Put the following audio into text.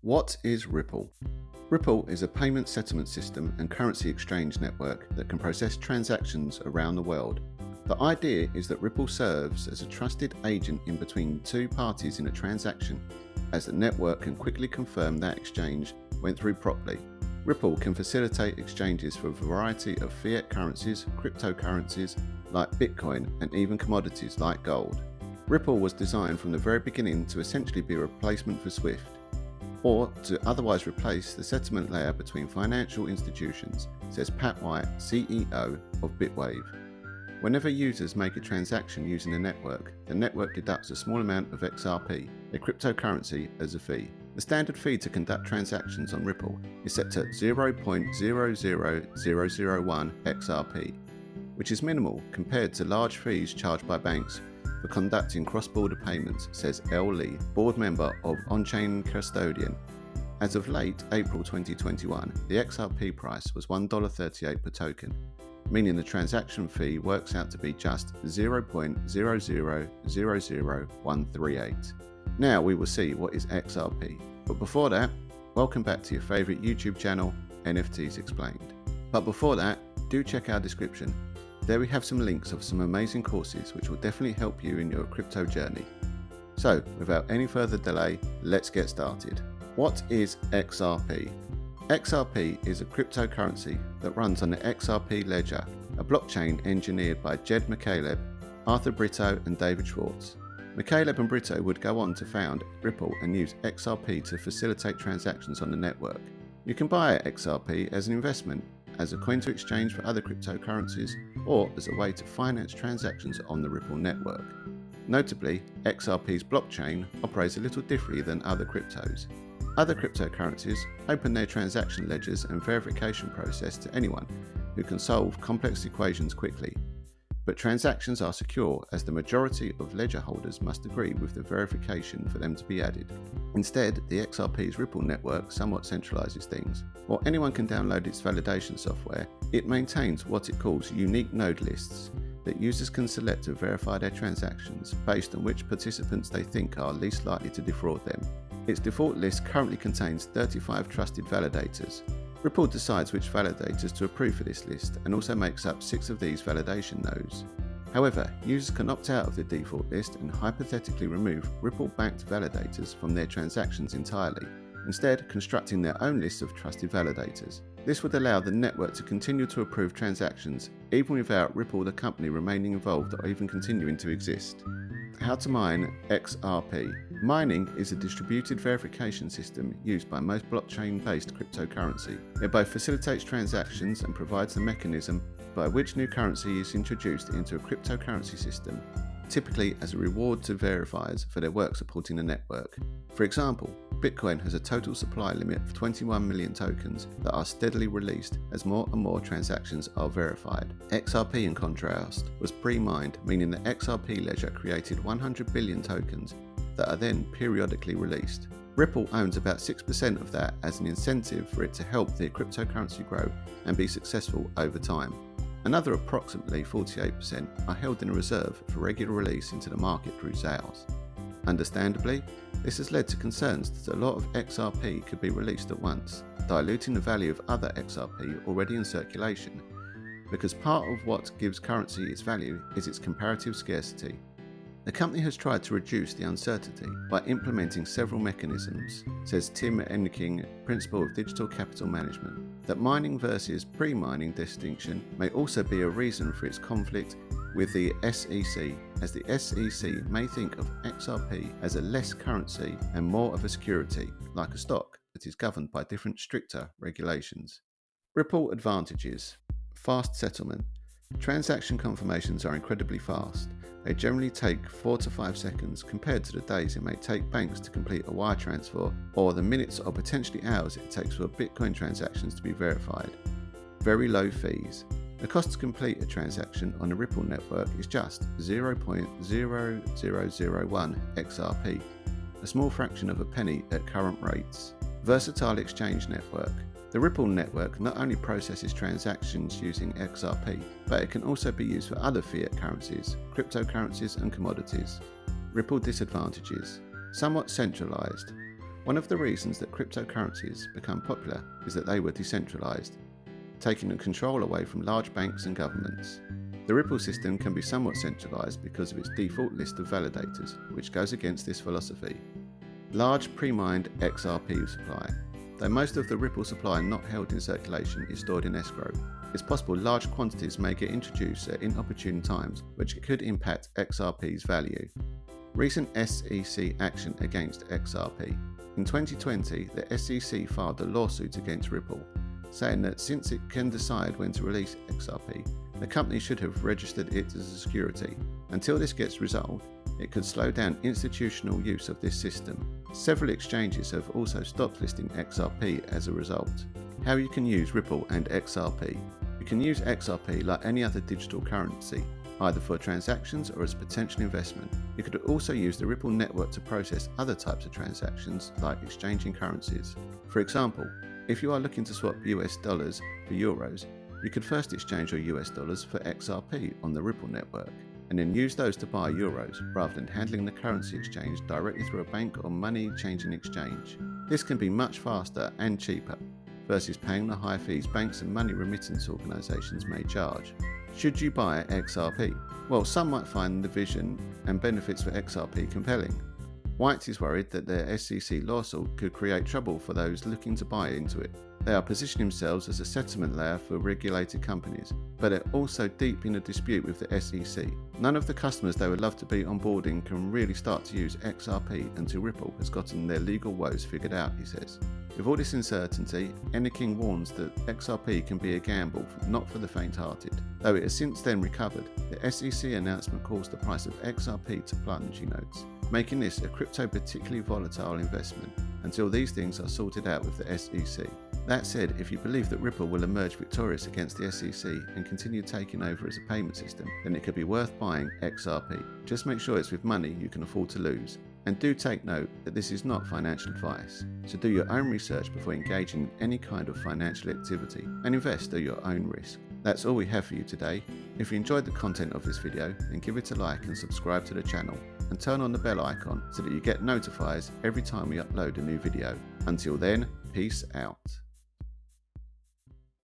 What is Ripple? Ripple is a payment settlement system and currency exchange network that can process transactions around the world. The idea is that Ripple serves as a trusted agent in between two parties in a transaction, as the network can quickly confirm that exchange went through properly. Ripple can facilitate exchanges for a variety of fiat currencies, cryptocurrencies like Bitcoin, and even commodities like gold. Ripple was designed from the very beginning to essentially be a replacement for SWIFT, or to otherwise replace the settlement layer between financial institutions, says Pat White, CEO of Bitwave. Whenever users make a transaction using the network deducts a small amount of XRP, a cryptocurrency, as a fee. The standard fee to conduct transactions on Ripple is set to 0.00001 XRP, which is minimal compared to large fees charged by banks for conducting cross-border payments, says L. Lee, board member of On-Chain Custodian. As of late April 2021, the XRP price was $1.38 per token, meaning the transaction fee works out to be just 0.0000138. Now we will see what is XRP. But before that, welcome back to your favourite YouTube channel, NFTs Explained. But before that, do check our description. There we have some links of some amazing courses which will definitely help you in your crypto journey. So, without any further delay, let's get started. What is XRP? XRP is a cryptocurrency that runs on the XRP ledger, a blockchain engineered by Jed McCaleb, Arthur Brito and David Schwartz. McCaleb and Brito would go on to found Ripple and use XRP to facilitate transactions on the network. You can buy XRP as an investment, as a coin to exchange for other cryptocurrencies, or as a way to finance transactions on the Ripple network. Notably, XRP's blockchain operates a little differently than other cryptos. Other cryptocurrencies open their transaction ledgers and verification process to anyone who can solve complex equations quickly. But transactions are secure as the majority of ledger holders must agree with the verification for them to be added. Instead, the XRP's Ripple network somewhat centralizes things. While anyone can download its validation software, it maintains what it calls unique node lists that users can select to verify their transactions based on which participants they think are least likely to defraud them. Its default list currently contains 35 trusted validators. Ripple decides which validators to approve for this list and also makes up 6 of these validation nodes. However, users can opt out of the default list and hypothetically remove Ripple-backed validators from their transactions entirely, instead constructing their own list of trusted validators. This would allow the network to continue to approve transactions even without Ripple the company remaining involved or even continuing to exist. How to mine XRP. Mining is a distributed verification system used by most blockchain-based cryptocurrency. It both facilitates transactions and provides the mechanism by which new currency is introduced into a cryptocurrency system, typically as a reward to verifiers for their work supporting the network. For example, Bitcoin has a total supply limit of 21 million tokens that are steadily released as more and more transactions are verified. XRP, in contrast, was pre-mined, meaning the XRP ledger created 100 billion tokens that are then periodically released. Ripple owns about 6% of that as an incentive for it to help the cryptocurrency grow and be successful over time. Another approximately 48% are held in a reserve for regular release into the market through sales. Understandably, this has led to concerns that a lot of XRP could be released at once, diluting the value of other XRP already in circulation, because part of what gives currency its value is its comparative scarcity. The company has tried to reduce the uncertainty by implementing several mechanisms, says Tim Enking, Principal of Digital Capital Management. That mining versus pre-mining distinction may also be a reason for its conflict with the SEC, as the SEC may think of XRP as a less currency and more of a security, like a stock that is governed by different stricter regulations. Ripple advantages. Fast settlement. Transaction confirmations are incredibly fast. They generally take 4 to 5 seconds compared to the days it may take banks to complete a wire transfer or the minutes or potentially hours it takes for Bitcoin transactions to be verified. Very low fees. The cost to complete a transaction on the Ripple network is just 0.0001 XRP, a small fraction of a penny at current rates. Versatile exchange network. The Ripple network not only processes transactions using XRP, but it can also be used for other fiat currencies, cryptocurrencies and commodities. Ripple disadvantages. Somewhat centralized. One of the reasons that cryptocurrencies become popular is that they were decentralized, taking control away from large banks and governments. The Ripple system can be somewhat centralized because of its default list of validators, which goes against this philosophy. Large pre-mined XRP supply. Though most of the Ripple supply not held in circulation is stored in escrow, it's possible large quantities may get introduced at inopportune times, which could impact XRP's value. Recent SEC action against XRP. In 2020, the SEC filed a lawsuit against Ripple, saying that since it can decide when to release XRP, the company should have registered it as a security. Until this gets resolved, it could slow down institutional use of this system. Several exchanges have also stopped listing XRP as a result. How you can use Ripple and XRP. You can use XRP like any other digital currency, either for transactions or as potential investment. You could also use the Ripple network to process other types of transactions like exchanging currencies. For example, if you are looking to swap US dollars for euros, you could first exchange your US dollars for XRP on the Ripple network, and then use those to buy euros rather than handling the currency exchange directly through a bank or money changing exchange. This can be much faster and cheaper versus paying the high fees banks and money remittance organisations may charge. Should you buy XRP? Well, some might find the vision and benefits for XRP compelling. White is worried that their SEC lawsuit could create trouble for those looking to buy into it. They are positioning themselves as a settlement layer for regulated companies, but are also deep in a dispute with the SEC. None of the customers they would love to be onboarding can really start to use XRP until Ripple has gotten their legal woes figured out, he says. With all this uncertainty, King warns that XRP can be a gamble, not for the faint-hearted. Though it has since then recovered, the SEC announcement caused the price of XRP to plunge, he notes, making this a crypto particularly volatile investment until these things are sorted out with the SEC. That said, if you believe that Ripple will emerge victorious against the SEC and continue taking over as a payment system, then it could be worth buying XRP. Just make sure it's with money you can afford to lose. And do take note that this is not financial advice, so do your own research before engaging in any kind of financial activity and invest at your own risk. That's all we have for you today. If you enjoyed the content of this video, then give it a like and subscribe to the channel and turn on the bell icon so that you get notified every time we upload a new video. Until then, peace out.